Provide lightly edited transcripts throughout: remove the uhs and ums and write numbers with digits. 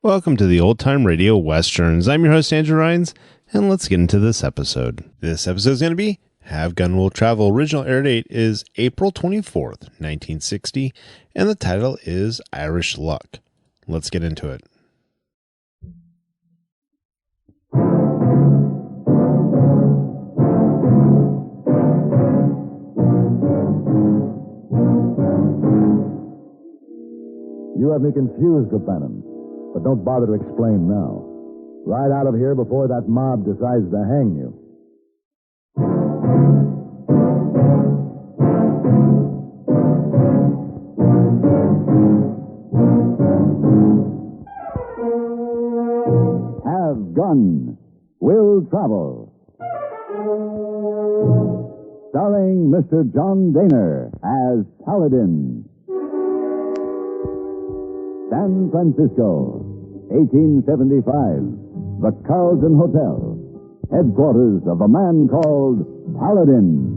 Welcome to the Old Time Radio Westerns. I'm your host, Andrew Rhynes, and let's get into this episode. This episode is going to be Have Gun Will Travel. Original air date is April 24th, 1960, and the title is Irish Luck. Let's get into it. You have me confused, Lieutenant. But don't bother to explain now. Ride out of here before that mob decides to hang you. Have Gun Will Travel. Starring Mr. John Dehner as Paladin. San Francisco, 1875. The Carlton Hotel, headquarters of a man called Paladin.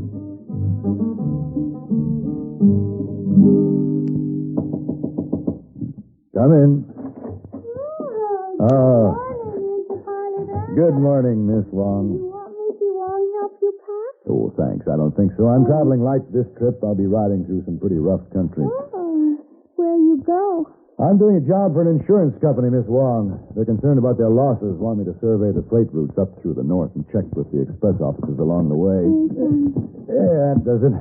Come in. Oh. Good morning, Miss Wong. You want Missy Wong help you pack? Oh, thanks. I don't think so. I'm traveling light this trip. I'll be riding through some pretty rough country. Oh, where you go? I'm doing a job for an insurance company, Miss Wong. They're concerned about their losses, want me to survey the freight routes up through the north and check with the express offices along the way. Yeah, that does it.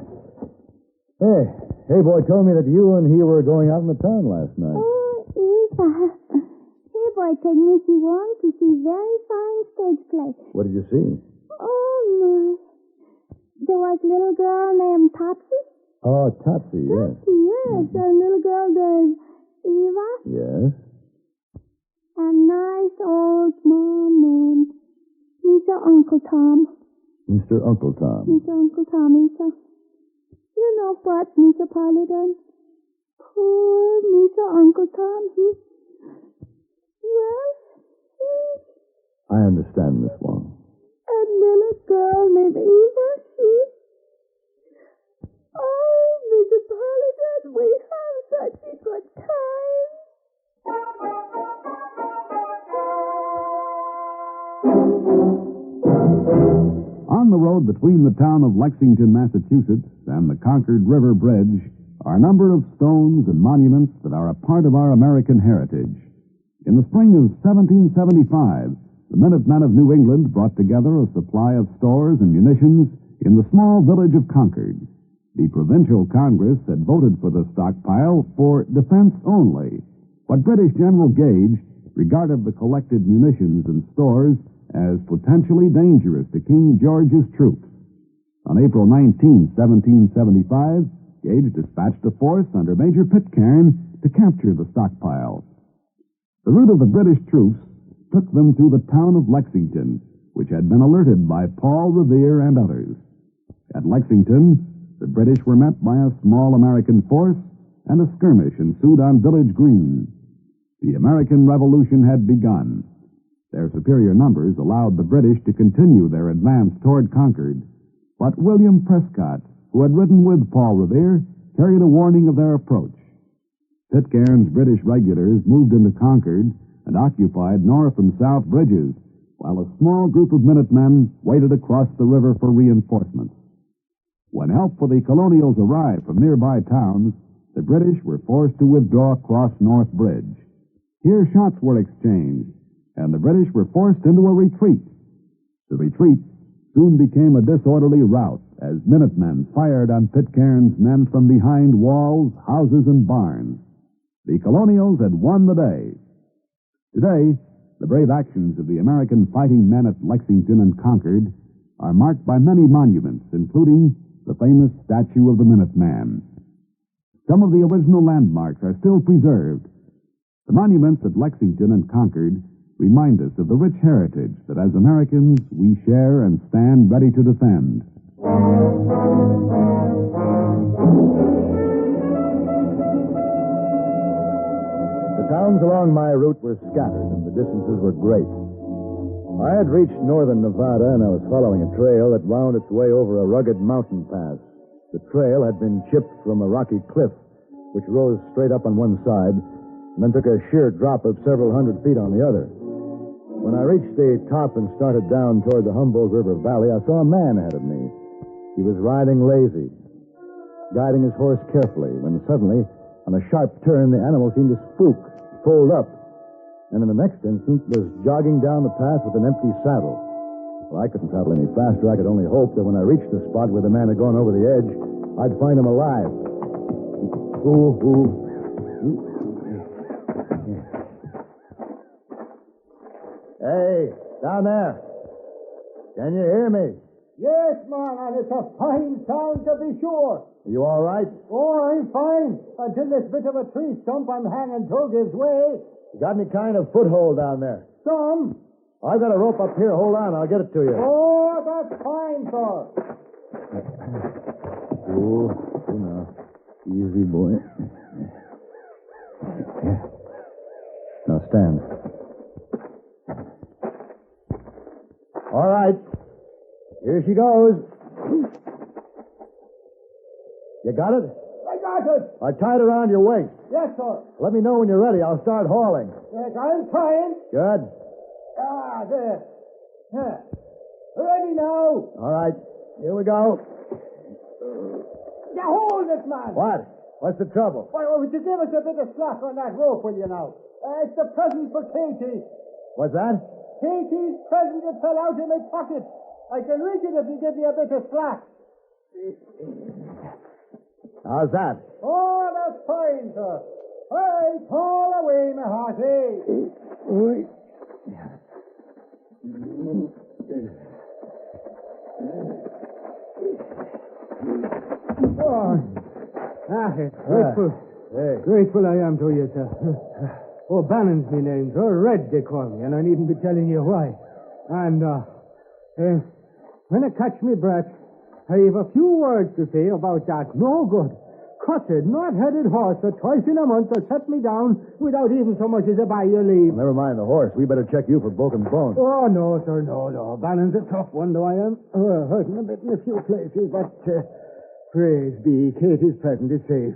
Hey, boy told me that you and he were going out in the town last night. Oh, Isa. Hey, boy, take Missy Wong to see very fine stage play. What did you see? Oh, my. There was a little girl named Topsy. Oh, Topsy, yes. Topsy, yes. A little girl named Eva. Yes? A nice old man named Mr. Uncle Tom. Mr. Uncle Tom. Mr. Uncle Tom, Isa. You know what, Mr. Paladin? Poor Mr. Uncle Tom, I understand, Miss Wong. A little girl named Eva, Oh, Mr. Paladin, we have such a good time. On the road between the town of Lexington, Massachusetts, and the Concord River Bridge are a number of stones and monuments that are a part of our American heritage. In the spring of 1775, the Minutemen of New England brought together a supply of stores and munitions in the small village of Concord. The Provincial Congress had voted for the stockpile for defense only, but British General Gage regarded the collected munitions and stores as potentially dangerous to King George's troops. On April 19, 1775, Gage dispatched a force under Major Pitcairn to capture the stockpile. The route of the British troops took them through the town of Lexington, which had been alerted by Paul Revere and others. At Lexington, the British were met by a small American force, and a skirmish ensued on Village Green. The American Revolution had begun. Their superior numbers allowed the British to continue their advance toward Concord, but William Prescott, who had ridden with Paul Revere, carried a warning of their approach. Pitcairn's British regulars moved into Concord and occupied north and south bridges, while a small group of Minutemen waited across the river for reinforcements. When help for the Colonials arrived from nearby towns, the British were forced to withdraw across North Bridge. Here shots were exchanged, and the British were forced into a retreat. The retreat soon became a disorderly rout as Minutemen fired on Pitcairn's men from behind walls, houses, and barns. The Colonials had won the day. Today, the brave actions of the American fighting men at Lexington and Concord are marked by many monuments, including the famous statue of the Minuteman. Some of the original landmarks are still preserved. The monuments at Lexington and Concord remind us of the rich heritage that as Americans we share and stand ready to defend. The towns along my route were scattered, and the distances were great. I had reached northern Nevada, and I was following a trail that wound its way over a rugged mountain pass. The trail had been chipped from a rocky cliff, which rose straight up on one side, and then took a sheer drop of several hundred feet on the other. When I reached the top and started down toward the Humboldt River Valley, I saw a man ahead of me. He was riding lazy, guiding his horse carefully, when suddenly, on a sharp turn, the animal seemed to spook, fold up, and in the next instant was jogging down the path with an empty saddle. Well, I couldn't travel any faster. I could only hope that when I reached the spot where the man had gone over the edge, I'd find him alive. Hey, down there. Can you hear me? Yes, man, and it's a fine sound to be sure. Are you all right? Oh, I'm fine. Until this bit of a tree stump I'm hanging to gives way. You got any kind of foothold down there? Some. I've got a rope up here. Hold on, I'll get it to you. Oh, that's fine, sir. Now. Easy, boy. Now stand. All right. Here she goes. You got it? I got it. I tied it around your waist. Yes, sir. Let me know when you're ready. I'll start hauling. Yes, I'm trying. Good. Ah, there. Ready now. All right. Here we go. Now hold it, man. What? What's the trouble? Why, would you give us a bit of slack on that rope, will you now? It's the present for Katie. What's that? Katie's present that fell out in my pocket. I can reach it if you give me a bit of slack. How's that? Oh, that's fine, sir. Hey, pull away, my hearty. Grateful I am to you, sir. O'Bannon's my name, sir. Red, they call me, and I needn't be telling you why. And, when I catch me breath, I have a few words to say about that no good, cutted, not-headed horse that twice in a month has set me down without even so much as a by your leave. Never mind the horse. We better check you for broken bones. Oh, no, sir, no. Bannon's a tough one, though I am hurting a bit in a few places, but praise be, Katie's present is safe.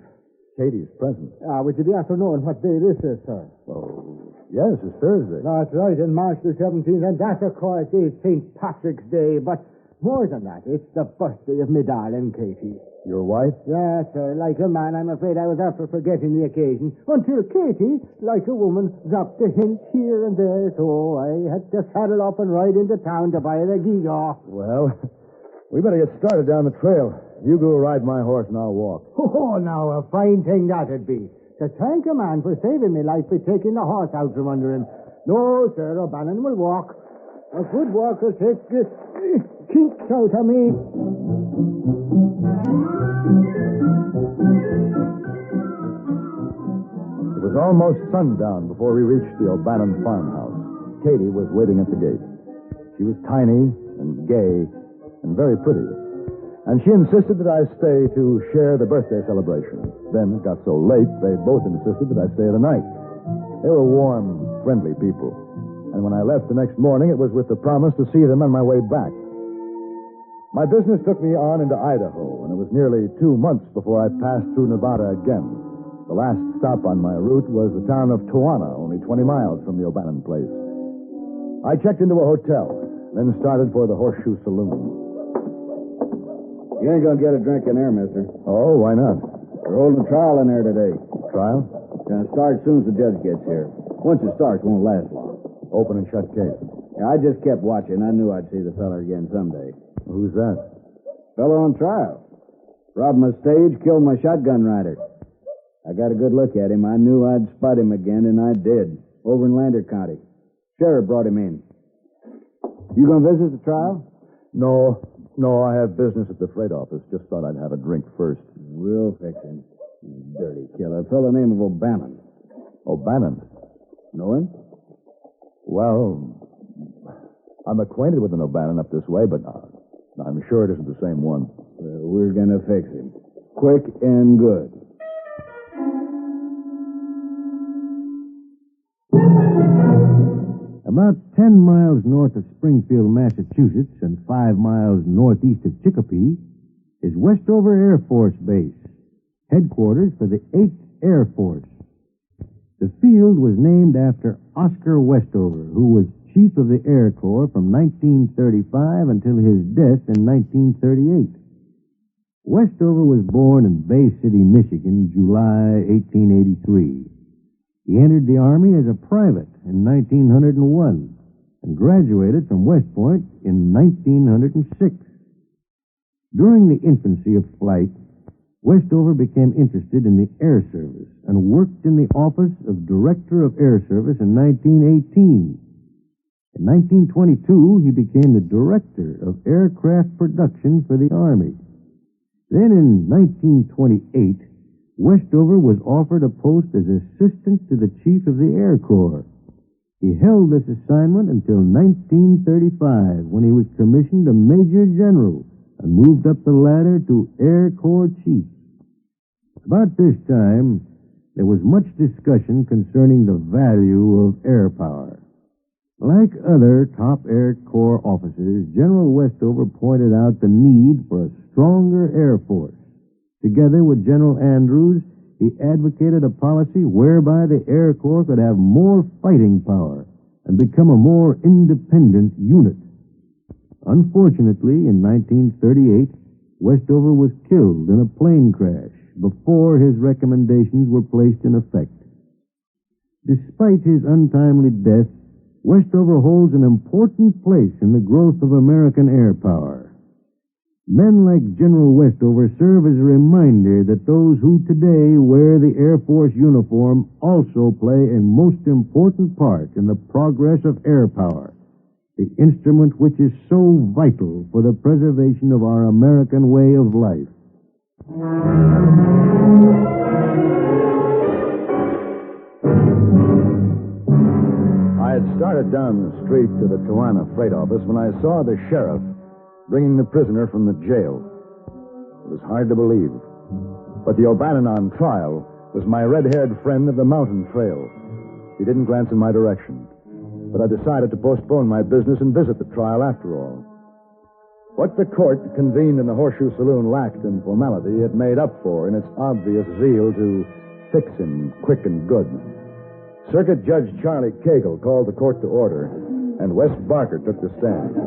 Katie's present? Would you be after knowing what day this is, sir? Oh, yes, it's Thursday. That's right, in March the 17th, and that, of course, is St. Patrick's Day, but more than that, it's the birthday of my darling Katie. Your wife? Yes, sir. Like a man, I'm afraid I was after forgetting the occasion, until Katie, like a woman, dropped a hint here and there, so I had to saddle up and ride into town to buy her a gewgaw. Well, we better get started down the trail. You go ride my horse and I'll walk. Oh, now, a fine thing that'd be. To thank a man for saving me life by taking the horse out from under him. No, sir, O'Bannon will walk. A good walk will take kinks out of me. It was almost sundown before we reached the O'Bannon farmhouse. Katie was waiting at the gate. She was tiny and gay and very pretty. And she insisted that I stay to share the birthday celebration. Then it got so late, they both insisted that I stay the night. They were warm, friendly people. And when I left the next morning, it was with the promise to see them on my way back. My business took me on into Idaho, and it was nearly 2 months before I passed through Nevada again. The last stop on my route was the town of Toana, only 20 miles from the O'Bannon place. I checked into a hotel, then started for the Horseshoe Saloon. You ain't gonna get a drink in there, mister. Oh, why not? We're holding a trial in there today. Trial? Gonna start as soon as the judge gets here. Once it starts, it won't last long. Open and shut case. Yeah, I just kept watching. I knew I'd see the fella again someday. Who's that? Fella on trial. Robbed my stage, killed my shotgun rider. I got a good look at him. I knew I'd spot him again, and I did. Over in Lander County. Sheriff brought him in. You gonna visit the trial? No, I have business at the freight office. Just thought I'd have a drink first. We'll fix him. Dirty killer. A fellow named O'Bannon. O'Bannon? Know him? Well, I'm acquainted with an O'Bannon up this way, but I'm sure it isn't the same one. Well, we're gonna fix him. Quick and good. About 10 miles north of Springfield, Massachusetts, and 5 miles northeast of Chicopee is Westover Air Force Base, headquarters for the 8th Air Force. The field was named after Oscar Westover, who was Chief of the Air Corps from 1935 until his death in 1938. Westover was born in Bay City, Michigan, July 1883. He entered the Army as a private in 1901 and graduated from West Point in 1906. During the infancy of flight, Westover became interested in the Air Service and worked in the office of Director of Air Service in 1918. In 1922, he became the Director of Aircraft Production for the Army. Then in 1928, Westover was offered a post as Assistant to the Chief of the Air Corps. He held this assignment until 1935, when he was commissioned a Major General and moved up the ladder to Air Corps Chief. About this time, there was much discussion concerning the value of air power. Like other top Air Corps officers, General Westover pointed out the need for a stronger Air Force. Together with General Andrews, he advocated a policy whereby the Air Corps could have more fighting power and become a more independent unit. Unfortunately, in 1938, Westover was killed in a plane crash before his recommendations were placed in effect. Despite his untimely death, Westover holds an important place in the growth of American air power. Men like General Westover serve as a reminder that those who today wear the Air Force uniform also play a most important part in the progress of air power, the instrument which is so vital for the preservation of our American way of life. I had started down the street to the Tijuana freight office when I saw the sheriff bringing the prisoner from the jail. It was hard to believe. But the O'Bannon on trial was my red-haired friend of the mountain trail. He didn't glance in my direction. But I decided to postpone my business and visit the trial after all. What the court convened in the Horseshoe Saloon lacked in formality, it made up for in its obvious zeal to fix him quick and good. Circuit Judge Charlie Cagle called the court to order, and Wes Barker took the stand.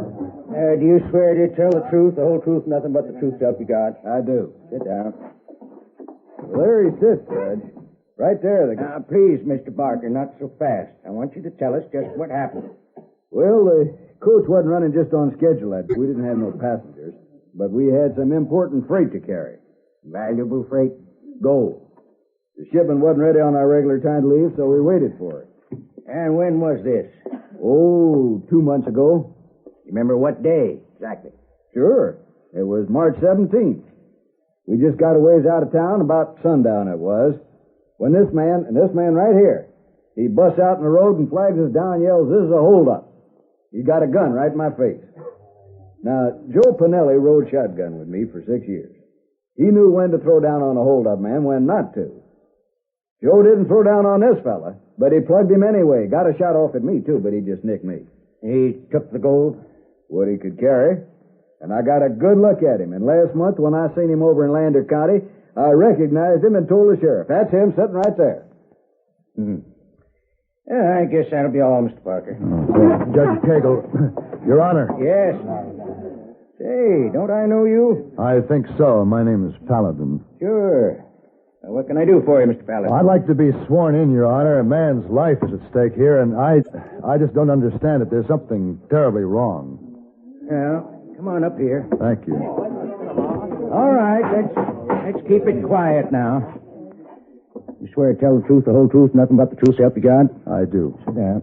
Do you swear to tell the truth, the whole truth, nothing but the truth, so help you God? I do. Sit down. Well, there he sits, Judge. Right there. Now, please, Mr. Barker, not so fast. I want you to tell us just what happened. Well, the coach wasn't running just on schedule that day. We didn't have no passengers, but we had some important freight to carry. Valuable freight? Gold. The shipment wasn't ready on our regular time to leave, so we waited for it. And when was this? Oh, 2 months ago. You remember what day exactly? Sure. It was March 17th. We just got a ways out of town, about sundown it was, when this man right here, he busts out in the road and flags us down and yells, "This is a holdup." He got a gun right in my face. Now, Joe Pinelli rode shotgun with me for 6 years. He knew when to throw down on a holdup man, when not to. Joe didn't throw down on this fella, but he plugged him anyway. Got a shot off at me, too, but he just nicked me. He took the gold? What he could carry. And I got a good look at him. And last month, when I seen him over in Lander County, I recognized him and told the sheriff. That's him sitting right there. Mm-hmm. Yeah, I guess that'll be all, Mr. Parker. Judge Cagle, Your Honor. Yes. Say, don't I know you? I think so. My name is Paladin. Sure. Now, what can I do for you, Mr. Paladin? I'd like to be sworn in, Your Honor. A man's life is at stake here, and I just don't understand it. There's something terribly wrong. Well, come on up here. Thank you. All right, let's keep it quiet now. You swear to tell the truth, the whole truth, nothing but the truth, so help you God? I do. Sit down.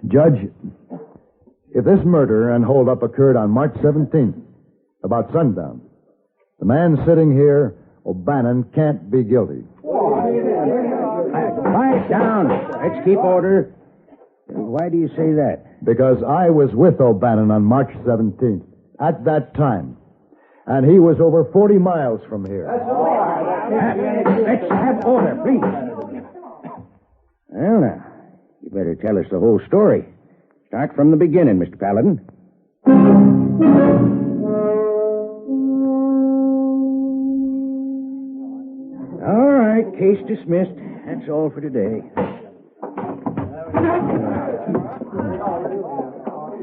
Judge, if this murder and holdup occurred on March 17th, about sundown, the man sitting here, O'Bannon, can't be guilty. Quiet down. Let's keep order. Why do you say that? Because I was with O'Bannon on March 17th, at that time. And he was over 40 miles from here. Let's have order, please. Well, now, you better tell us the whole story. Start from the beginning, Mr. Paladin. All right. right, case dismissed. That's all for today.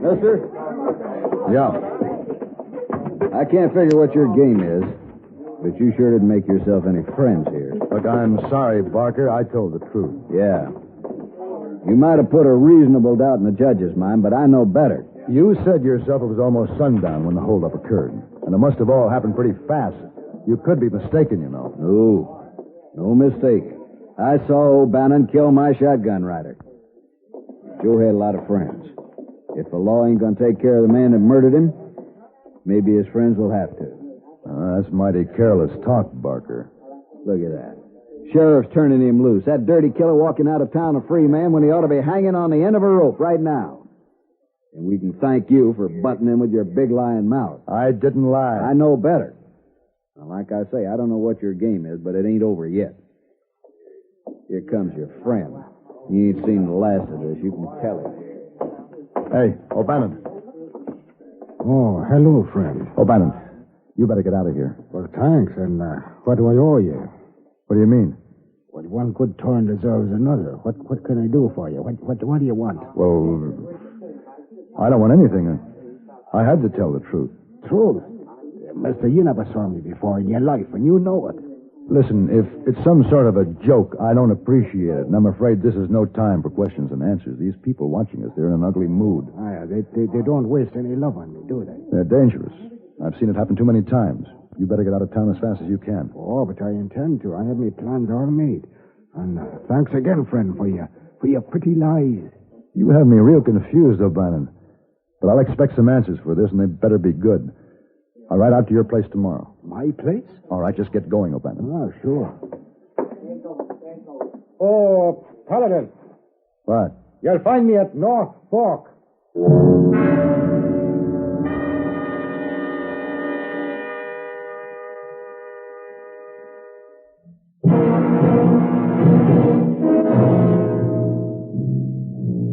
Mister? Yeah. I can't figure what your game is, but you sure didn't make yourself any friends here. Look, I'm sorry, Barker. I told the truth. Yeah. You might have put a reasonable doubt in the judge's mind, but I know better. You said yourself it was almost sundown when the holdup occurred, and it must have all happened pretty fast. You could be mistaken, you know. No mistake. I saw O'Bannon kill my shotgun rider. Joe had a lot of friends. If the law ain't going to take care of the man that murdered him, maybe his friends will have to. That's mighty careless talk, Barker. Look at that. Sheriff's turning him loose. That dirty killer walking out of town a free man when he ought to be hanging on the end of a rope right now. And we can thank you for butting in with your big lying mouth. I didn't lie. I know better. Now, like I say, I don't know what your game is, but it ain't over yet. Here comes your friend. He ain't seen the last of this, you can tell him. Hey, O'Bannon. Oh, hello, friend. O'Bannon, you better get out of here. Well, thanks, and what do I owe you? What do you mean? Well, one good turn deserves another. What can I do for you? What do you want? Well, I don't want anything. I had to tell the truth. Truth? Mister, you never saw me before in your life, and you know it. Listen, if it's some sort of a joke, I don't appreciate it, and I'm afraid this is no time for questions and answers. These people watching us, they're in an ugly mood. They don't waste any love on me, do they? They're dangerous. I've seen it happen too many times. You better get out of town as fast as you can. Oh, but I intend to. I have my plans all made. And thanks again, friend, for your pretty lies. You have me real confused, O'Bannon. But I'll expect some answers for this, and they better be good. I'll ride out to your place tomorrow. My place? All right, just get going, O'Bannon. Oh, sure. Oh, Paladin. What? You'll find me at North Fork.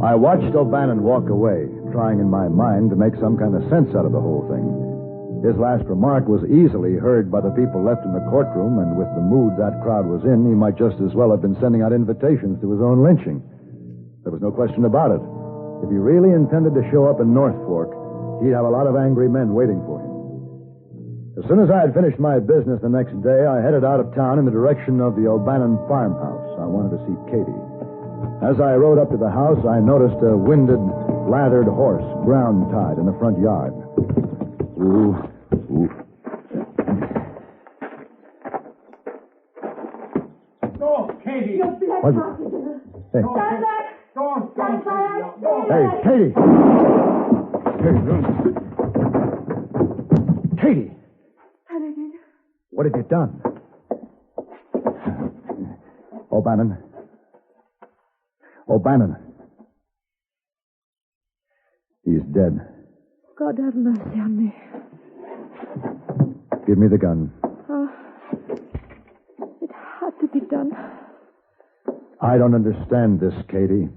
I watched O'Bannon walk away, trying in my mind to make some kind of sense out of the whole thing. His last remark was easily heard by the people left in the courtroom, and with the mood that crowd was in, he might just as well have been sending out invitations to his own lynching. There was no question about it. If he really intended to show up in North Fork, he'd have a lot of angry men waiting for him. As soon as I had finished my business the next day, I headed out of town in the direction of the O'Bannon farmhouse. I wanted to see Katie. As I rode up to the house, I noticed a winded, lathered horse, ground-tied in the front yard. Ooh. Oh, Katie. You black What? hostages. Hey. Stand back. Stand back. Hey, Katie! Katie! Paladin. What have you done? O'Bannon. He's dead. God have mercy on me. Give me the gun. It had to be done. I don't understand this, Katie.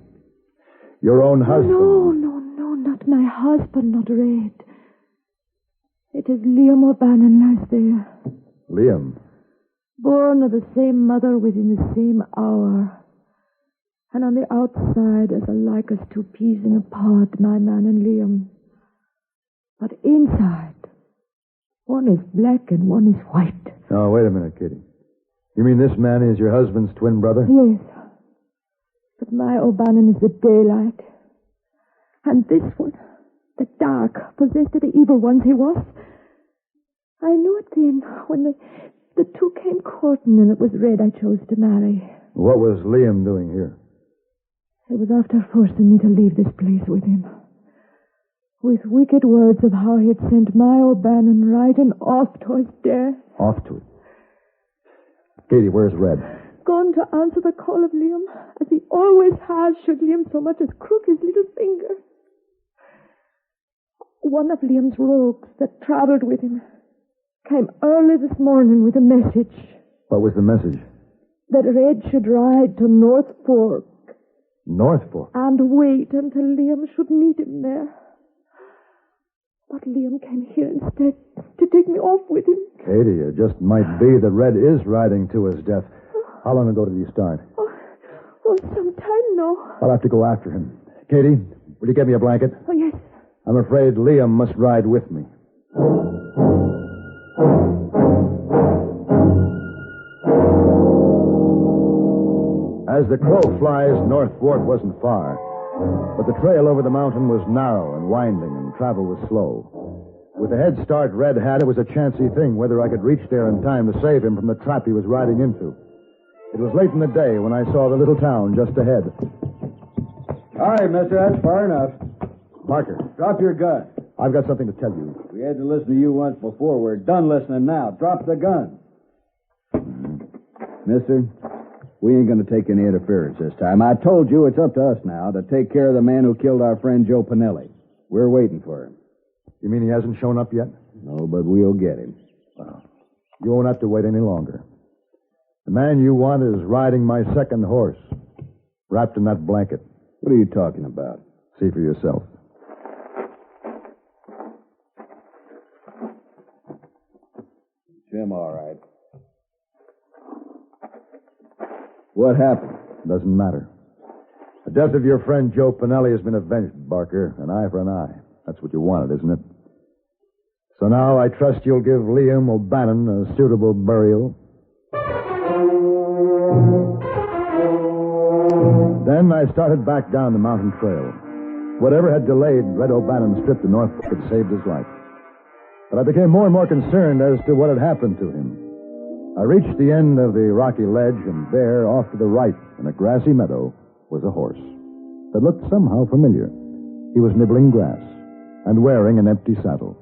Your own husband. No, not my husband, not Red. It is Liam O'Bannon lies there. Liam. Born of the same mother within the same hour. And on the outside, as alike as two peas in a pod, my man and Liam. But inside, one is black and one is white. Oh, wait a minute, Katie. You mean this man is your husband's twin brother? Yes. But my O'Bannon is the daylight. And this one, the dark, possessed of the evil ones he was. I knew it then, when the two came courting and it was Red I chose to marry. What was Liam doing here? It was after forcing me to leave this place with him. With wicked words of how he had sent my O'Bannon riding off to his death. Off to it. Katie, where's Red? Gone to answer the call of Liam, as he always has, should Liam so much as crook his little finger. One of Liam's rogues that traveled with him came early this morning with a message. What was the message? That Red should ride to North Fork. North Fork? And wait until Liam should meet him there. But Liam came here instead to take me off with him. Katie, it just might be that Red is riding to his death. How long ago did he start? Some time now. I'll have to go after him. Katie, will you get me a blanket? Oh, yes. I'm afraid Liam must ride with me. As the crow flies, North Fork wasn't far. But the trail over the mountain was narrow and winding, and travel was slow. With the head start Red had, it was a chancy thing whether I could reach there in time to save him from the trap he was riding into. It was late in the day when I saw the little town just ahead. All right, mister, that's far enough. Parker, Drop your gun. I've got something to tell you. We had to listen to you once before. We're done listening now. Drop the gun. Mister, we ain't going to take any interference this time. I told you it's up to us now to take care of the man who killed our friend Joe Pinelli. We're waiting for him. You mean he hasn't shown up yet? No, but we'll get him. Well, you won't have to wait any longer. The man you want is riding my second horse, wrapped in that blanket. What are you talking about? See for yourself. Jim, all right. What happened? Doesn't matter. The death of your friend Joe Pinelli has been avenged, Barker. An eye for an eye. That's what you wanted, isn't it? So now I trust you'll give Liam O'Bannon a suitable burial. Then I started back down the mountain trail. Whatever had delayed Red O'Bannon's trip to North Fork had saved his life. But I became more and more concerned as to what had happened to him. I reached the end of the rocky ledge, and there, off to the right, in a grassy meadow, was a horse that looked somehow familiar. He was nibbling grass and wearing an empty saddle.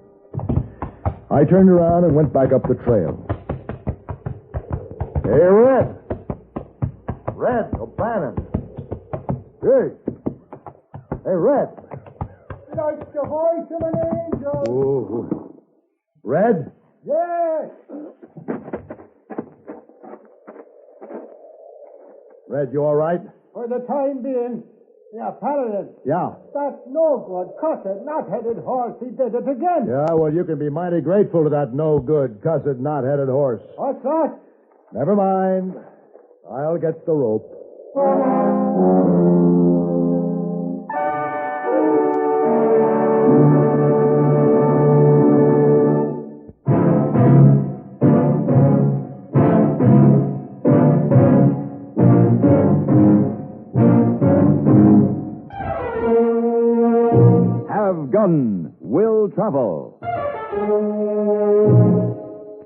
I turned around and went back up the trail. Hey, Red! Red O'Bannon! Hey! Hey, Red! Like the voice of an angel. Oh. Red? Yes. Red, you all right? For the time being. Yeah, Paladin. Yeah. That's no good. Cussed, not-headed horse. He did it again. Yeah, well, you can be mighty grateful to that no-good, cussed, not-headed horse. What's that? Never mind. I'll get the rope. Have Gun Will Travel.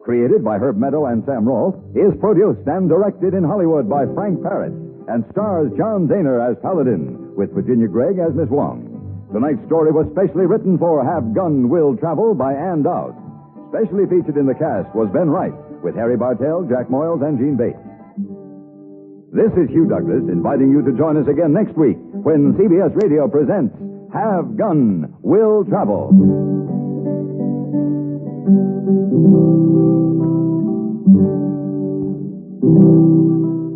Created by Herb Meadow and Sam Rolfe, is produced and directed in Hollywood by Frank Parrott and stars John Dehner as Paladin, with Virginia Gregg as Miss Wong. Tonight's story was specially written for Have Gun Will Travel by Ann Dowd. Specially featured in the cast was Ben Wright, with Harry Bartell, Jack Moyles, and Jeanne Bates. This is Hugh Douglas inviting you to join us again next week when CBS Radio presents Have Gun Will Travel.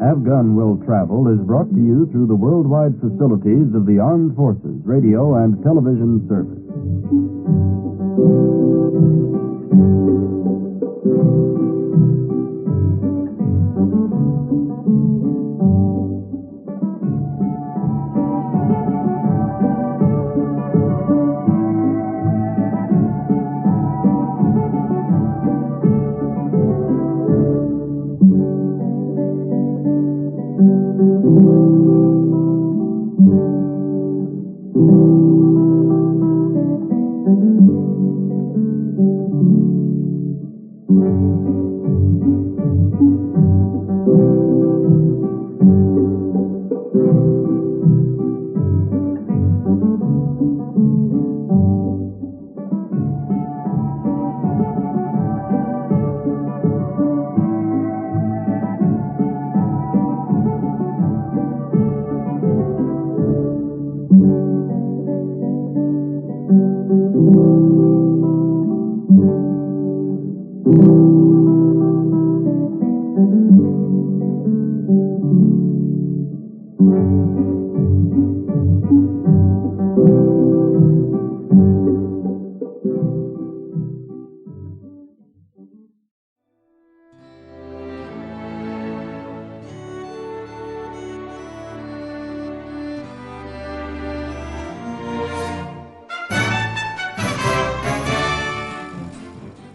Have Gun Will Travel is brought to you through the worldwide facilities of the Armed Forces Radio and Television Service.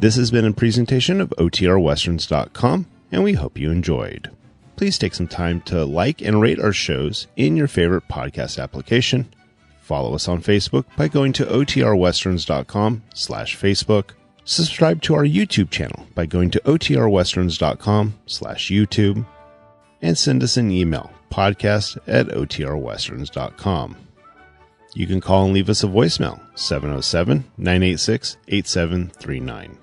This has been a presentation of OTRWesterns.com, and we hope you enjoyed. Please take some time to like and rate our shows in your favorite podcast application. Follow us on Facebook by going to OTRWesterns.com/Facebook. Subscribe to our YouTube channel by going to OTRWesterns.com/YouTube. And send us an email, podcast@OTRWesterns.com. You can call and leave us a voicemail, 707-986-8739.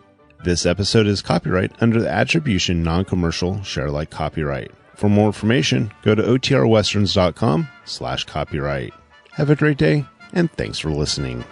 This episode is copyright under the Attribution Non-Commercial Share-alike copyright. For more information, go to OTRWesterns.com/copyright. Have a great day, and thanks for listening.